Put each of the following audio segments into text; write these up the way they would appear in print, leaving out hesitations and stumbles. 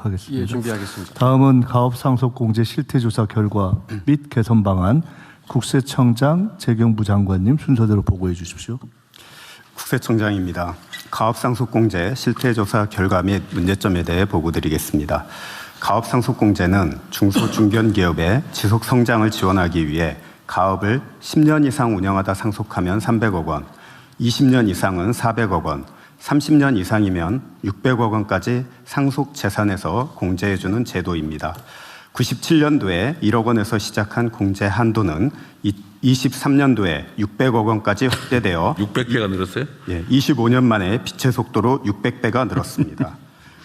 하겠습니다. 예, 준비하겠습니다. 다음은 가업 상속 공제 실태조사 결과 및 개선 방안 국세청장 재경부 장관님 순서대로 보고해 주십시오. 국세청장입니다. 가업상속공제 실태조사 결과 및 문제점에 대해 보고드리겠습니다. 가업상속공제는 중소중견기업의 지속성장을 지원하기 위해 가업을 10년 이상 운영하다 상속하면 300억 원, 20년 이상은 400억 원, 30년 이상이면 600억 원까지 상속재산에서 공제해주는 제도입니다. 97년도에 1억 원에서 시작한 공제 한도는 23년도에 600억 원까지 확대되어 600배가 늘었어요? 예, 25년 만에 빛의 속도로 600배가 늘었습니다.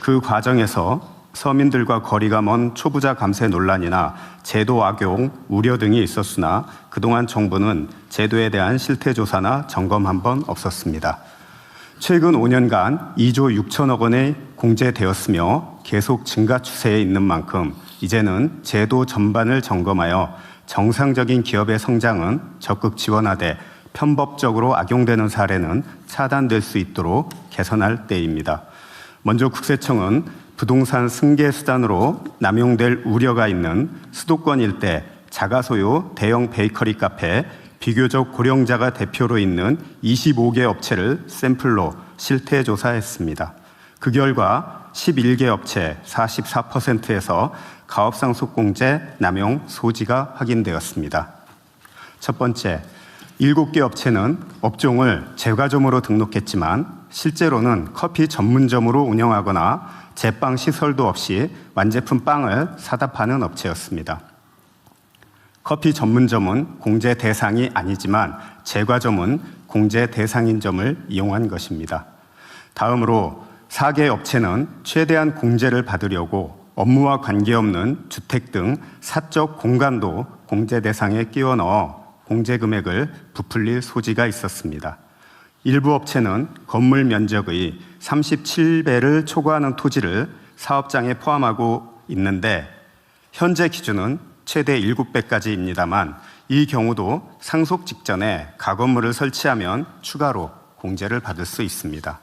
그 과정에서 서민들과 거리가 먼 초부자 감세 논란이나 제도 악용 우려 등이 있었으나 그동안 정부는 제도에 대한 실태조사나 점검 번 없었습니다. 최근 5년간 2조 6천억 원이 공제되었으며 계속 증가 추세에 있는 만큼 이제는 제도 전반을 점검하여 정상적인 기업의 성장은 적극 지원하되 편법적으로 악용되는 사례는 차단될 수 있도록 개선할 때입니다. 먼저 국세청은 부동산 승계 수단으로 남용될 우려가 있는 수도권 일대 자가소유 대형 베이커리 카페 비교적 고령자가 대표로 있는 25개 업체를 샘플로 실태조사했습니다. 그 결과 11개 업체 44%에서 가업상속공제 남용 소지가 확인되었습니다. 첫 번째, 7개 업체는 업종을 제과점으로 등록했지만 실제로는 커피 전문점으로 운영하거나 제빵 시설도 없이 완제품 빵을 사다 파는 업체였습니다. 커피 전문점은 공제 대상이 아니지만 제과점은 공제 대상인 점을 이용한 것입니다. 다음으로 4개 업체는 최대한 공제를 받으려고 업무와 관계없는 주택 등 사적 공간도 공제 대상에 끼워 넣어 공제 금액을 부풀릴 소지가 있었습니다. 일부 업체는 건물 면적의 37배를 초과하는 토지를 사업장에 포함하고 있는데 현재 기준은 최대 7배까지입니다만 이 경우도 상속 직전에 가건물을 설치하면 추가로 공제를 받을 수 있습니다.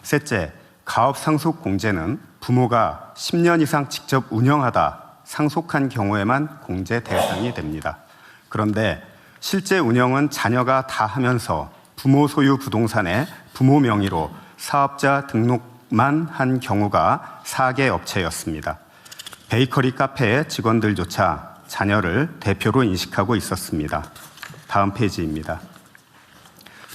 셋째, 가업 상속 공제는 부모가 10년 이상 직접 운영하다 상속한 경우에만 공제 대상이 됩니다. 그런데 실제 운영은 자녀가 다 하면서 부모 소유 부동산에 부모 명의로 사업자 등록만 한 경우가 4개 업체였습니다. 베이커리 카페의 직원들조차 자녀를 대표로 인식하고 있었습니다. 다음 페이지입니다.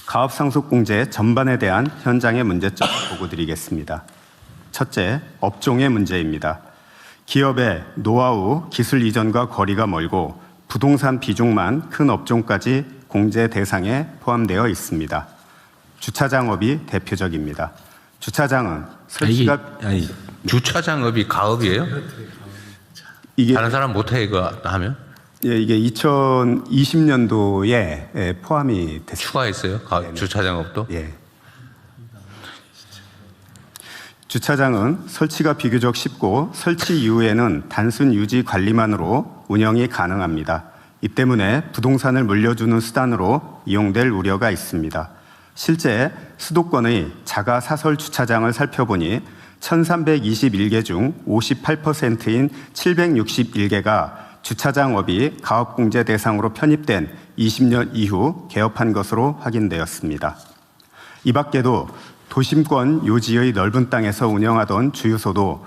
가업상속공제 전반에 대한 현장의 문제점을 보고드리겠습니다. 첫째, 업종의 문제입니다. 기업의 노하우, 기술 이전과 거리가 멀고 부동산 비중만 큰 업종까지 공제 대상에 포함되어 있습니다. 주차장업이 대표적입니다. 주차장은 설치가 주차장업이 가업이에요? 이게 다른 사람 못해 이거 하면? 예, 이게 2020년도에 포함이 됐습니다. 추가했어요? 주차장업도? 예. 주차장은 설치가 비교적 쉽고 설치 이후에는 단순 유지 관리만으로 운영이 가능합니다. 이 때문에 부동산을 물려주는 수단으로 이용될 우려가 있습니다. 실제 수도권의 자가 사설 주차장을 살펴보니 1321개 중 58%인 761개가 주차장업이 가업공제 대상으로 편입된 20년 이후 개업한 것으로 확인되었습니다. 이 밖에도 도심권 요지의 넓은 땅에서 운영하던 주유소도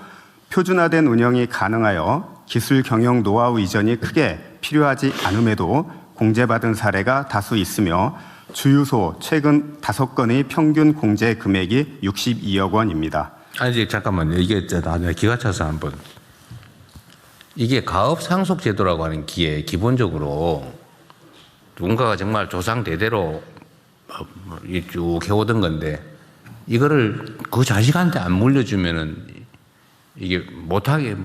표준화된 운영이 가능하여 기술 경영 노하우 이전이 크게 필요하지 않음에도 공제받은 사례가 다수 있으며 주유소 최근 5건의 평균 공제 금액이 62억 원입니다. 아니 잠깐만요. 이게 나중에 기가 차서 한번. 이게 가업 상속 제도라고 하는 게 기본적으로 누군가가 정말 조상 대대로 쭉 해오던 건데 이거를 그 자식한테 안 물려주면은 이게 못하게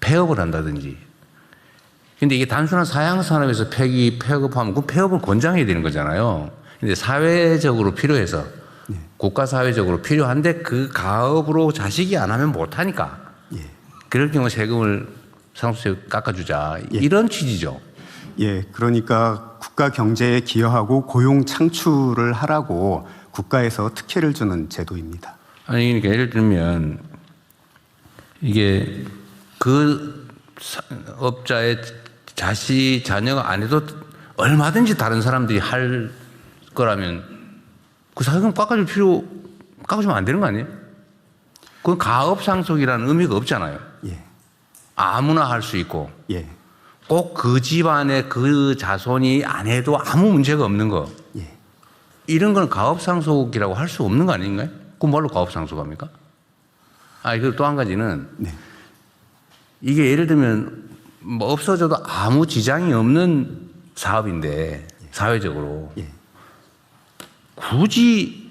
폐업을 한다든지. 근데 이게 단순한 사양 산업에서 폐업하면 그 폐업을 권장해야 되는 거잖아요. 근데 사회적으로 필요해서 국가 사회적으로 필요한데 그 가업으로 자식이 안 하면 못하니까. 그럴 경우 세금을 상속세 깎아주자. 이런 취지죠. 예, 그러니까 국가 경제에 기여하고 고용 창출을 하라고 국가에서 특혜를 주는 제도입니다. 아니, 그러니까 예를 들면 이게 그 업자의 자녀가 안 해도 얼마든지 다른 사람들이 할 거라면 그 사회금 깎아주면 안 되는 거 아니에요? 그건 가업 상속이라는 의미가 없잖아요. 예. 아무나 할 수 있고 예. 꼭 그 집안의 그 자손이 안 해도 아무 문제가 없는 거. 예. 이런 건 가업 상속이라고 할 수 없는 거 아닌가요? 그럼 뭘로 가업 상속합니까? 그리고 또 한 가지는 네. 이게 예를 들면 뭐 없어져도 아무 지장이 없는 사업인데 사회적으로 예. 굳이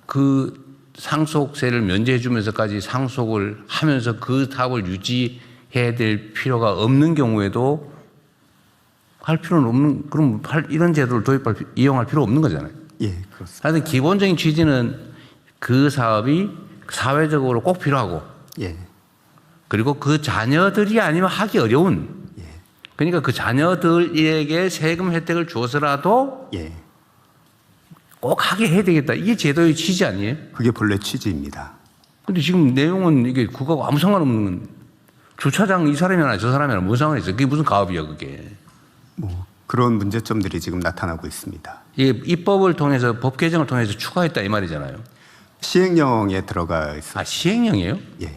그 상속세를 면제해 주면서까지 상속을 하면서 그 사업을 유지해야 될 필요가 없는 경우에도 할 필요는 없는, 그럼 이런 제도를 이용할 필요 없는 거잖아요. 예, 그렇습니다. 하여튼 기본적인 취지는 그 사업이 사회적으로 꼭 필요하고 예. 그리고 그 자녀들이 아니면 하기 어려운, 예. 그러니까 그 자녀들에게 세금 혜택을 줘서라도 예. 꼭 하게 해야 되겠다. 이게 제도의 취지 아니에요? 그게 본래 취지입니다. 근데 지금 내용은 이게 그거하고 아무 상관없는 건 주차장 이 사람이나 저 사람이나 무슨 상관이 있어요? 그게 무슨 가업이야 그게. 뭐 그런 문제점들이 지금 나타나고 있습니다. 이게 입법을 통해서 법 개정을 통해서 추가했다 이 말이잖아요. 시행령에 들어가 있습니다. 시행령이에요? 예.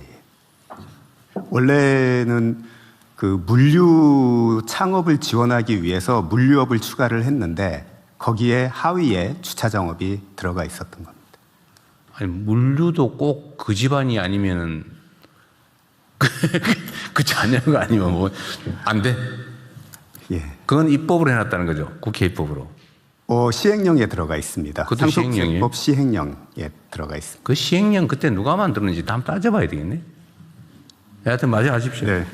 원래는 그 물류 창업을 지원하기 위해서 물류업을 추가를 했는데 거기에 하위에 주차장업이 들어가 있었던 겁니다. 아니 물류도 꼭 그 집안이 아니면은 그 자녀가 아니면 뭐 안 돼. 예. 그건 입법으로 해놨다는 거죠. 국회 입법으로. 시행령에 들어가 있습니다. 그것도 시행령이에요? 상속세법 시행령에 들어가 있습니다. 그 시행령 그때 누가 만들었는지 다 한번 따져봐야 되겠네. 하여튼 맞이하십시오. 네.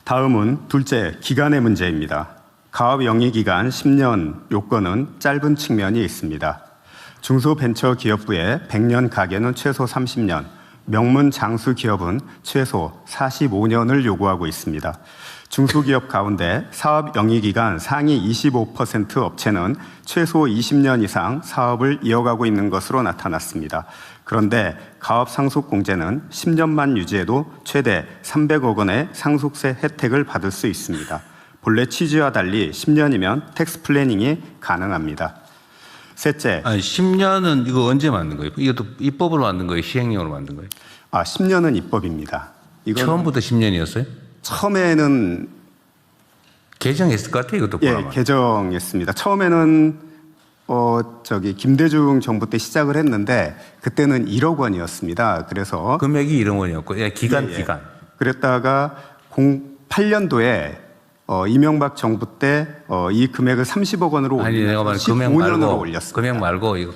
다음은 둘째, 기간의 문제입니다. 가업 영위 기간 10년 요건은 짧은 측면이 있습니다. 중소벤처기업부의 100년 가계는 최소 30년, 명문 장수 기업은 최소 45년을 요구하고 있습니다. 중소기업 가운데 사업 영위 기간 상위 25% 업체는 최소 20년 이상 사업을 이어가고 있는 것으로 나타났습니다. 그런데 가업 상속 공제는 10년만 유지해도 최대 300억 원의 상속세 혜택을 받을 수 있습니다. 본래 취지와 달리 10년이면 텍스 플래닝이 가능합니다. 셋째, 아니 10년은 이거 언제 만든 거예요? 이것도 입법으로 만든 거예요? 시행령으로 만든 거예요? 10년은 입법입니다. 이건 처음부터 10년이었어요? 처음에는 개정했을 것 같아요. 이것도 보라만. 개정했습니다. 처음에는 김대중 정부 때 시작을 했는데 그때는 1억 원이었습니다. 그래서 금액이 1억 원이었고 기간. 그랬다가 08년도에 이명박 정부 때 이 금액을 30억 원으로 아니 내가 말한 올리면서 15년으로 올렸습니다. 금액 말고 이거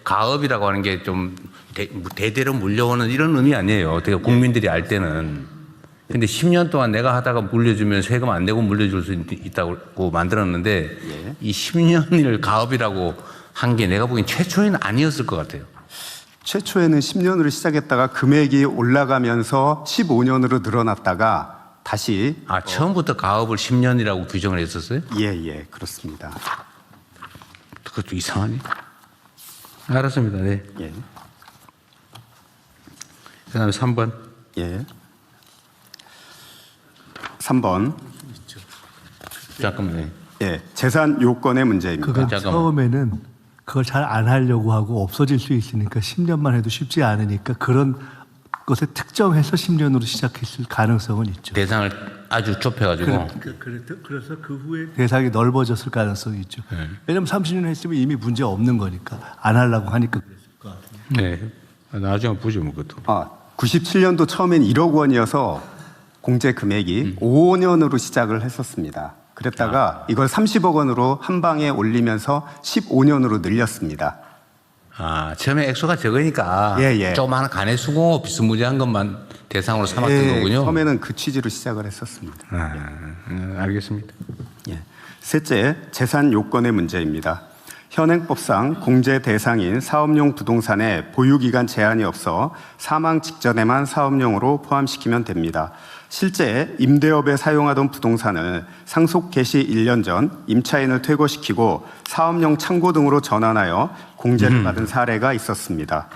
가업이라고 하는 게 좀 대대로 물려오는 이런 의미 아니에요. 어떻게 국민들이 알 때는. 근데 10년 동안 내가 하다가 물려주면 세금 안 내고 물려줄 수 있다고 만들었는데 이 10년을 가업이라고 한 게 내가 보기엔 최초에는 아니었을 것 같아요. 최초에는 10년으로 시작했다가 금액이 올라가면서 15년으로 늘어났다가 다시 처음부터 가업을 10년이라고 규정을 했었어요? 예, 그렇습니다. 그것도 이상하네. 알았습니다. 네. 예. 그다음에 3번. 예. 3번. 잠깐만요. 예, 재산 요건의 문제입니다. 그건 잠깐만. 처음에는 그걸 잘 안 하려고 하고 없어질 수 있으니까 10년만 해도 쉽지 않으니까 그런 것에 특정해서 10년으로 시작했을 가능성은 있죠. 대상을 아주 좁혀가지고. 그래서 그 후에 대상이 넓어졌을 가능성이 있죠. 왜냐하면 30년 했으면 이미 문제 없는 거니까 안 하려고 하니까 그랬을 것 같아요. 네. 나중에 보죠, 뭐 그것도. 97년도 처음엔 1억 원이어서 공제 금액이 5년으로 시작을 했었습니다. 그랬다가 이걸 30억 원으로 한 방에 올리면서 15년으로 늘렸습니다. 처음에 액수가 적으니까 예. 조그마한 간의 수공업 비스무리한 것만 대상으로 삼았던 거군요. 처음에는 그 취지로 시작을 했었습니다. 알겠습니다. 예. 셋째, 재산 요건의 문제입니다. 현행법상 공제 대상인 사업용 부동산에 보유기간 제한이 없어 사망 직전에만 사업용으로 포함시키면 됩니다. 실제 임대업에 사용하던 부동산을 상속 개시 1년 전 임차인을 퇴거시키고 사업용 창고 등으로 전환하여 공제를 받은 사례가 있었습니다.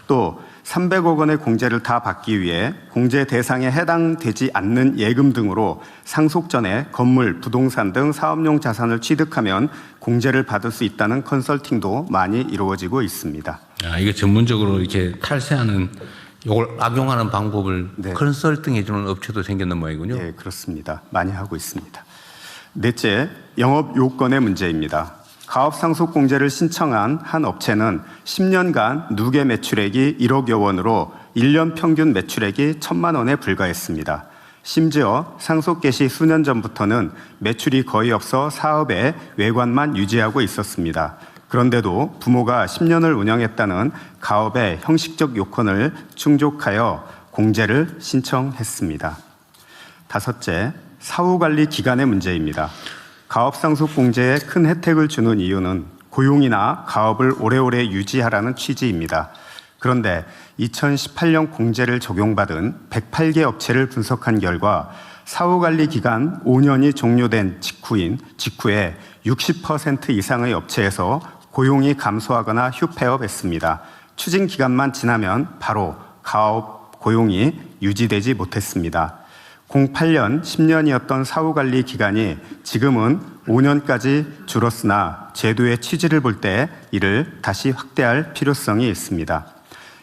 또 300억 원의 공제를 다 받기 위해 공제 대상에 해당되지 않는 예금 등으로 상속 전에 건물, 부동산 등 사업용 자산을 취득하면 공제를 받을 수 있다는 컨설팅도 많이 이루어지고 있습니다. 이게 전문적으로 이렇게 탈세하는 이걸 악용하는 방법을 네. 컨설팅해 주는 업체도 생겼는 모양이군요. 네, 그렇습니다. 많이 하고 있습니다. 넷째, 영업 요건의 문제입니다. 가업 상속 공제를 신청한 한 업체는 10년간 누계 매출액이 1억여 원으로 1년 평균 매출액이 1,000만 원에 불과했습니다. 심지어 상속 개시 수년 전부터는 매출이 거의 없어 사업의 외관만 유지하고 있었습니다. 그런데도 부모가 10년을 운영했다는 가업의 형식적 요건을 충족하여 공제를 신청했습니다. 다섯째, 사후관리 기간의 문제입니다. 가업 상속 공제에 큰 혜택을 주는 이유는 고용이나 가업을 오래오래 유지하라는 취지입니다. 그런데 2018년 공제를 적용받은 108개 업체를 분석한 결과 사후관리 기간 5년이 종료된 직후에 60% 이상의 업체에서 고용이 감소하거나 휴폐업했습니다. 추진 기간만 지나면 바로 가업 고용이 유지되지 못했습니다. 08년 10년이었던 사후관리 기간이 지금은 5년까지 줄었으나 제도의 취지를 볼 때 이를 다시 확대할 필요성이 있습니다.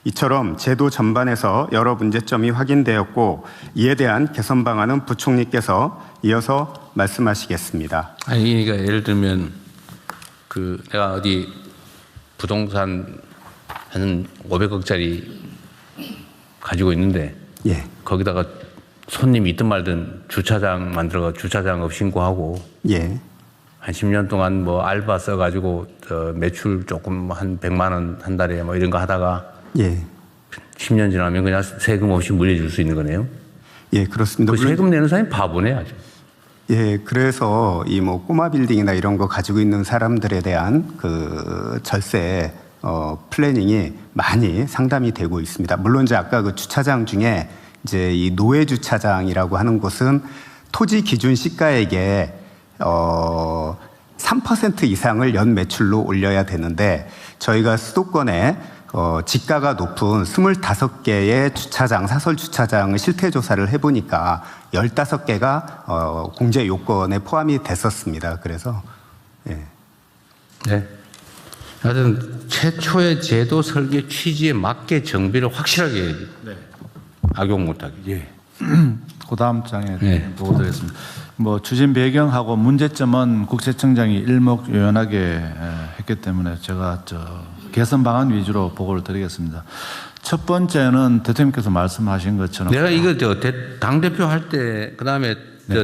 이처럼 제도 전반에서 여러 문제점이 확인되었고 이에 대한 개선 방안은 부총리께서 이어서 말씀하시겠습니다. 아니, 그러니까 예를 들면 내가 어디 부동산 한 500억짜리 가지고 있는데 예, 거기다가 손님이 있든 말든 주차장 만들어가 주차장업 신고하고 예, 한 10년 동안 뭐 알바 써가지고 매출 조금 한 100만 원 한 달에 뭐 이런 거 하다가 예, 10년 지나면 그냥 세금 없이 물려줄 수 있는 거네요. 예, 그렇습니다. 그 세금 내는 사람이 바보네 아주. 예, 그래서 이 뭐 꼬마 빌딩이나 이런 거 가지고 있는 사람들에 대한 그 절세 플래닝이 많이 상담이 되고 있습니다. 물론 이제 아까 그 주차장 중에 이제 이 노예 주차장이라고 하는 곳은 토지 기준 시가액의 3% 이상을 연 매출로 올려야 되는데 저희가 수도권에 지가가 높은 25개의 주차장, 사설 주차장을 실태 조사를 해보니까 15개가 공제 요건에 포함이 됐었습니다. 그래서 예. 네. 하여튼 최초의 제도 설계 취지에 맞게 정비를 확실하게 악용 못하게. 예. 그 다음 장에 네. 보고드리겠습니다. 뭐 추진 배경하고 문제점은 국세청장이 일목요연하게 했기 때문에 제가 개선 방안 위주로 보고를 드리겠습니다. 첫 번째는 대통령께서 말씀하신 것처럼 내가 이거 당대표 할 때 그다음에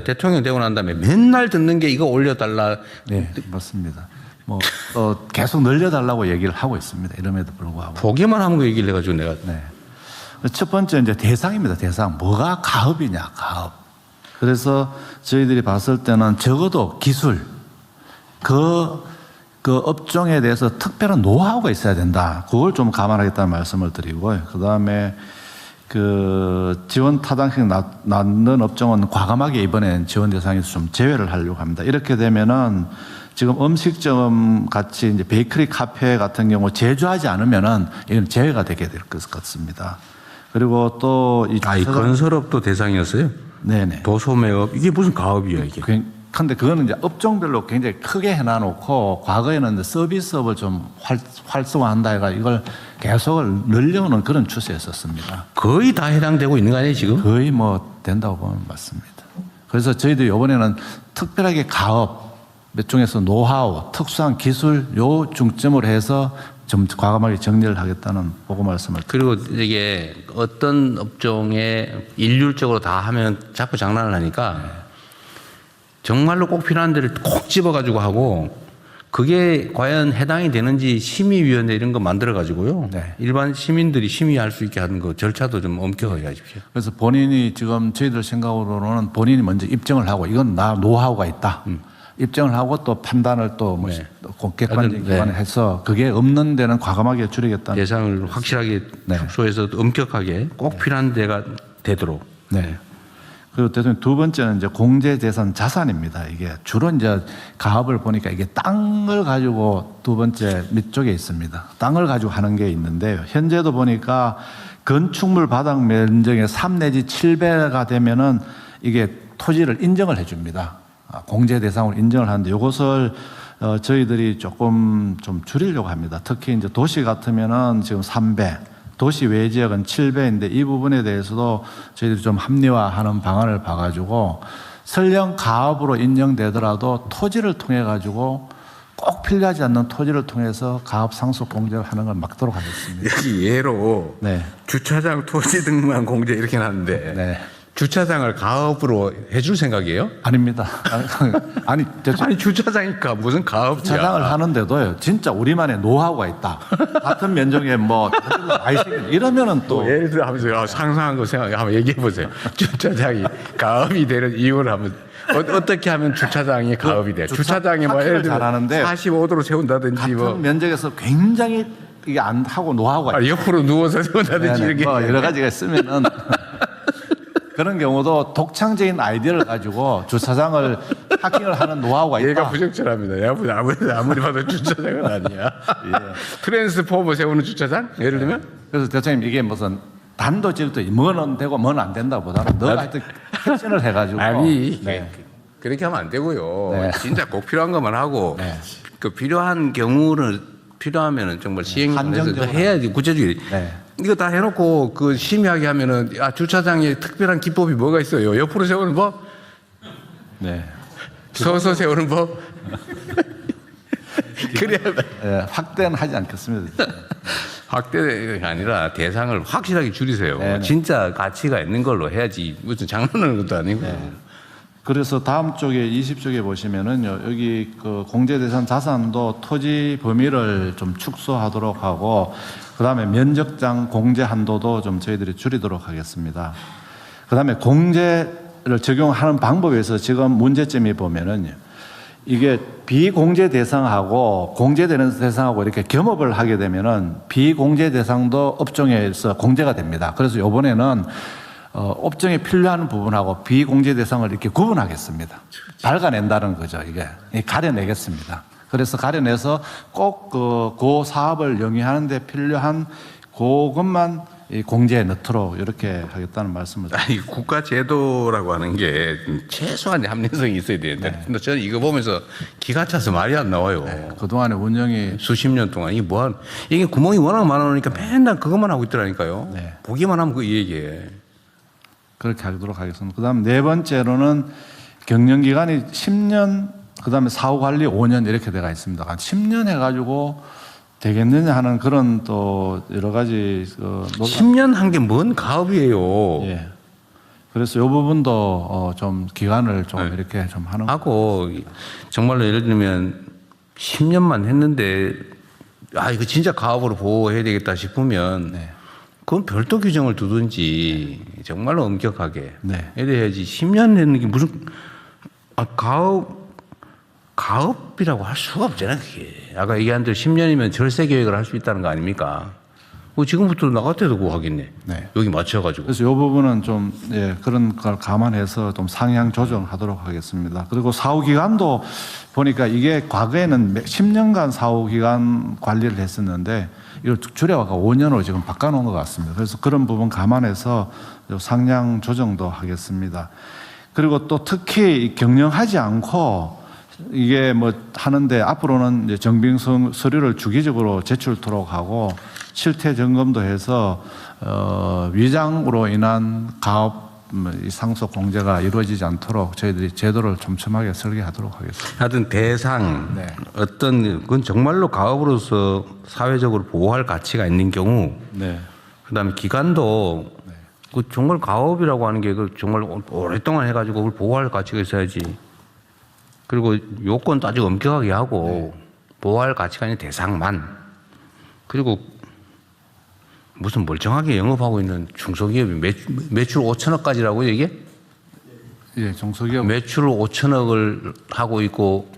대통령 되고 난 다음에 맨날 듣는 게 이거 올려달라. 네, 맞습니다. 뭐 계속 늘려달라고 얘기를 하고 있습니다. 이름에도 불구하고. 보기만 하는 거 얘기를 해가지고 내가. 네. 첫 번째 이제 대상입니다. 대상. 뭐가 가업이냐, 가업. 그래서 저희들이 봤을 때는 적어도 기술, 그 업종에 대해서 특별한 노하우가 있어야 된다. 그걸 좀 감안하겠다는 말씀을 드리고요. 그 다음에 지원 타당성 낳는 업종은 과감하게 이번엔 지원 대상에서 좀 제외를 하려고 합니다. 이렇게 되면은 지금 음식점 같이 이제 베이커리 카페 같은 경우 제조하지 않으면은 이건 제외가 되게 될 것 같습니다. 그리고 또 이 건설업도 대상이었어요? 네네. 도소매업 이게 무슨 가업이야 이게? 근데 그거는 이제 업종별로 굉장히 크게 해놔놓고 과거에는 이제 서비스업을 좀 활성화한다 해가 이걸 계속 늘려오는 그런 추세였었습니다. 거의 다 해당되고 있는 거 아니에요 지금? 거의 뭐 된다고 보면 맞습니다. 그래서 저희들이 이번에는 특별하게 가업, 몇 종에서 노하우, 특수한 기술 요 중점으로 해서 좀 과감하게 정리를 하겠다는 보고 말씀을 그리고 이게 어떤 업종에 일률적으로 다 하면 자꾸 장난을 하니까 정말로 꼭 필요한 데를 콕 집어가지고 하고 그게 과연 해당이 되는지 심의위원회 이런 거 만들어가지고요. 네. 일반 시민들이 심의할 수 있게 하는 거 절차도 좀 엄격하게 하십시오. 그래서 본인이 지금 저희들 생각으로는 본인이 먼저 입증을 하고 이건 나 노하우가 있다. 입증을 하고 또 판단을 또 뭐 네. 객관적인 네. 기관에 해서 그게 없는 데는 과감하게 줄이겠다는. 예상을 확실하게 네. 축소해서 엄격하게 꼭 필요한 데가 되도록. 네. 그리고 대통령 두 번째는 이제 공제재산 자산입니다. 이게 주로 이제 가업을 보니까 이게 땅을 가지고 두 번째 밑쪽에 있습니다. 땅을 가지고 하는 게 있는데요. 현재도 보니까 건축물 바닥 면적의 3 내지 7배가 되면은 이게 토지를 인정을 해줍니다. 공제 대상으로 인정을 하는데 이것을 저희들이 조금 좀 줄이려고 합니다. 특히 이제 도시 같으면은 지금 3배, 도시 외 지역은 7배인데 이 부분에 대해서도 저희들이 좀 합리화하는 방안을 봐가지고 설령 가업으로 인정되더라도 토지를 통해 가지고 꼭 필요하지 않는 토지를 통해서 가업 상속 공제를 하는 걸 막도록 하겠습니다. 여기 예로 네. 주차장 토지 등만 공제 이렇게 하는데 네. 주차장을 가업으로 해줄 생각이에요? 아닙니다. 아니, 아니 주차장이니까 무슨 가업이야? 주차장을 하는데도요, 진짜 우리만의 노하우가 있다. 같은 면적에 뭐, 이러면은 또. 또 예를 들어 하면서 상상한 거 생각 한번 얘기해 보세요. 주차장이 가업이 되는 이유를 한번 어떻게 하면 주차장이 가업이 돼? 주차장이 뭐 예를 들어 잘하는데 45도로 세운다든지 같은 뭐 면적에서 굉장히 이게 안 하고 노하우가 있다. 옆으로 누워서 세운다든지 네네, 이렇게 뭐 여러 가지가 있으면은 그런 경우도 독창적인 아이디어를 가지고 주차장을 하킹을 하는 노하우가 있다. 얘가 부적절합니다. 내가 아무리 봐도 주차장은 아니야. 트랜스포머 세우는 주차장? 예를 들면? 그래서 대통령님 이게 무슨 단도직도 뭐는 되고 뭐는 안 된다 보다는 너가 하여튼 캡션을 해가지고 아니 네. 그렇게 하면 안 되고요. 네. 진짜 꼭 필요한 것만 하고 네. 그 필요한 경우는 필요하면은 정말 시행해서 한정적으로 해야지 구체적으로. 네. 이거 다 해놓고 그 심의하게 하면은 주차장에 특별한 기법이 뭐가 있어요? 옆으로 세우는 법, 네. 서서 세우는 법. 그래야 확대는 하지 않겠습니다. 확대가 아니라 대상을 확실하게 줄이세요. 네네. 진짜 가치가 있는 걸로 해야지 무슨 장난하는 것도 아니고. 그래서 다음 쪽에 20쪽에 보시면은요, 여기 그 공제 대상 자산도 토지 범위를 좀 축소하도록 하고, 그 다음에 면적장 공제 한도도 좀 저희들이 줄이도록 하겠습니다. 그 다음에 공제를 적용하는 방법에서 지금 문제점이 보면은요, 이게 비공제 대상하고 공제되는 대상하고 이렇게 겸업을 하게 되면은 비공제 대상도 업종에서 공제가 됩니다. 그래서 이번에는 업종에 필요한 부분하고 비공제 대상을 이렇게 구분하겠습니다. 밝아낸다는 거죠, 이게. 가려내겠습니다. 그래서 가려내서 꼭 그 사업을 영위하는 데 필요한 그것만 이 공제에 넣도록 이렇게 하겠다는 말씀을 드립니다. 아니 국가 제도라고 하는 게 최소한의 합리성이 있어야 되는데 근데 저는 이거 보면서 기가 차서 말이 안 나와요. 그동안의 운영이 수십 년 동안 이게 구멍이 워낙 많으니까 맨날 그것만 하고 있더라니까요. 네. 보기만 하면 그 얘기해. 그렇게 하도록 하겠습니다. 그 다음 네 번째로는 경영기간이 10년, 그 다음에 사후관리 5년 이렇게 돼가 있습니다. 한 10년 해가지고 되겠느냐 하는 그런 또 여러 가지 10년 한 게 뭔 가업이에요. 예. 그래서 이 부분도 좀 기간을 좀 네. 이렇게 좀 하는 하고 정말로 예를 들면 10년만 했는데 이거 진짜 가업으로 보호해야 되겠다 싶으면 네. 그건 별도 규정을 두든지 정말로 엄격하게 네. 해야지. 10년 했는 게 무슨 가업이라고 할 수가 없잖아요. 그게. 아까 얘기한 대로 10년이면 절세 계획을 할 수 있다는 거 아닙니까? 지금부터 나 같아도 그거 하겠네. 네. 여기 맞춰가지고. 그래서 이 부분은 좀 그런 걸 감안해서 좀 상향 조정하도록 하겠습니다. 그리고 사후 기간도 보니까 이게 과거에는 10년간 사후 기간 관리를 했었는데 이걸 줄여가 5년으로 지금 바꿔놓은 것 같습니다. 그래서 그런 부분 감안해서 상향 조정도 하겠습니다. 그리고 또 특히 경영하지 않고 이게 뭐 하는데 앞으로는 이제 정빙 서류를 주기적으로 제출토록 하고 실태 점검도 해서 위장으로 인한 가업 상속 공제가 이루어지지 않도록 저희들이 제도를 촘촘하게 설계하도록 하겠습니다. 하여튼 대상 네. 그건 정말로 가업으로서 사회적으로 보호할 가치가 있는 경우 네. 그다음에 기간도 그 정말 가업이라고 하는 게 정말 오랫동안 해가지고 그걸 보호할 가치가 있어야지. 그리고 요건 따지고 엄격하게 하고 보호할 가치가 있는 대상만. 그리고 무슨 멀쩡하게 영업하고 있는 중소기업이 매출 5천억까지라고 이게? 예, 중소기업 매출 5천억을 하고 있고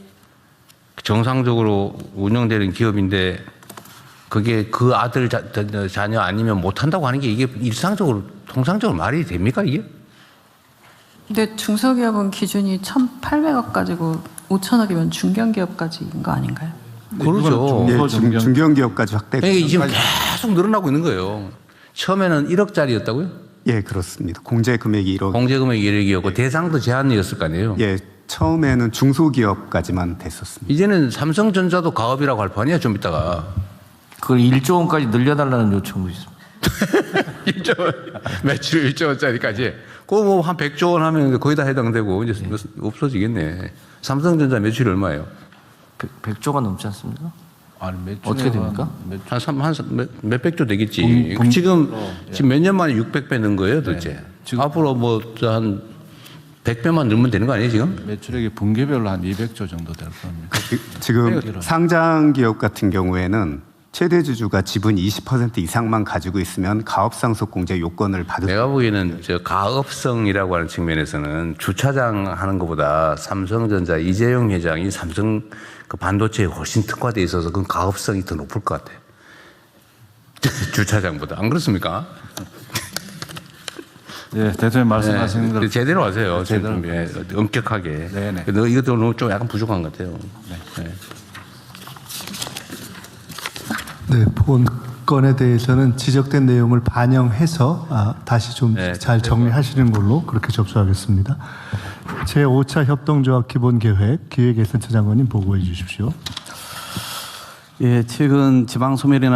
정상적으로 운영되는 기업인데 그게 그 아들 자녀 아니면 못한다고 하는 게 이게 일상적으로 통상적으로 말이 됩니까 이게? 근데 중소기업은 기준이 1,800억까지고 5천억이면 중견기업까지인 거 아닌가요? 그렇죠. 네, 중견기업까지 확대. 이게 지금 계속 늘어나고 있는 거예요. 처음에는 1억짜리였다고요? 예, 그렇습니다. 공제 금액이 1억. 공제 금액이 1억이었고 대상도 제한이었을 거 아니에요? 예, 처음에는 중소기업까지만 됐었습니다. 이제는 삼성전자도 가업이라고 할 판이야 좀 이따가. 그걸 1조 원까지 늘려달라는 요청도 있습니다. 1조 원, 매출 1조 원짜리까지. 그거 뭐 한 100조 원 하면 거의 다 해당되고 이제 없어지겠네. 삼성전자 매출이 얼마예요? 100조가 넘지 않습니까? 아니, 매출이 어떻게 됩니까? 한 몇백 조 되겠지. 지금 몇 년 만에 600배 는 거예요 도대체. 앞으로 뭐 한 100배만 늘면 되는 거 아니에요 지금? 매출액이 분기별로 한 200조 정도 될 겁니다. 지금 상장 기업 같은 경우에는 최대 주주가 지분 20% 이상만 가지고 있으면 가업 상속 공제 요건을 받을 내가 보기에는 저 가업성이라고 하는 측면에서는 주차장 하는 것보다 삼성전자 이재용 회장이 삼성 그 반도체에 훨씬 특화돼 있어서 그 가업성이 더 높을 것 같아요. 주차장보다 안 그렇습니까? 예, 대통령 말씀하시는 걸 제대로 하세요. 제대로. 예, 엄격하게. 네네. 너 이것도 너무 좀 약간 부족한 것 같아요. 네. 네, 본건에 대해서는 지적된 내용을 반영해서 다시 좀 잘 정리하시는 걸로 그렇게 접수하겠습니다. 제5차 협동조합 기본계획 기획예산처 장관님 보고해 주십시오. 예, 최근 지방소멸이나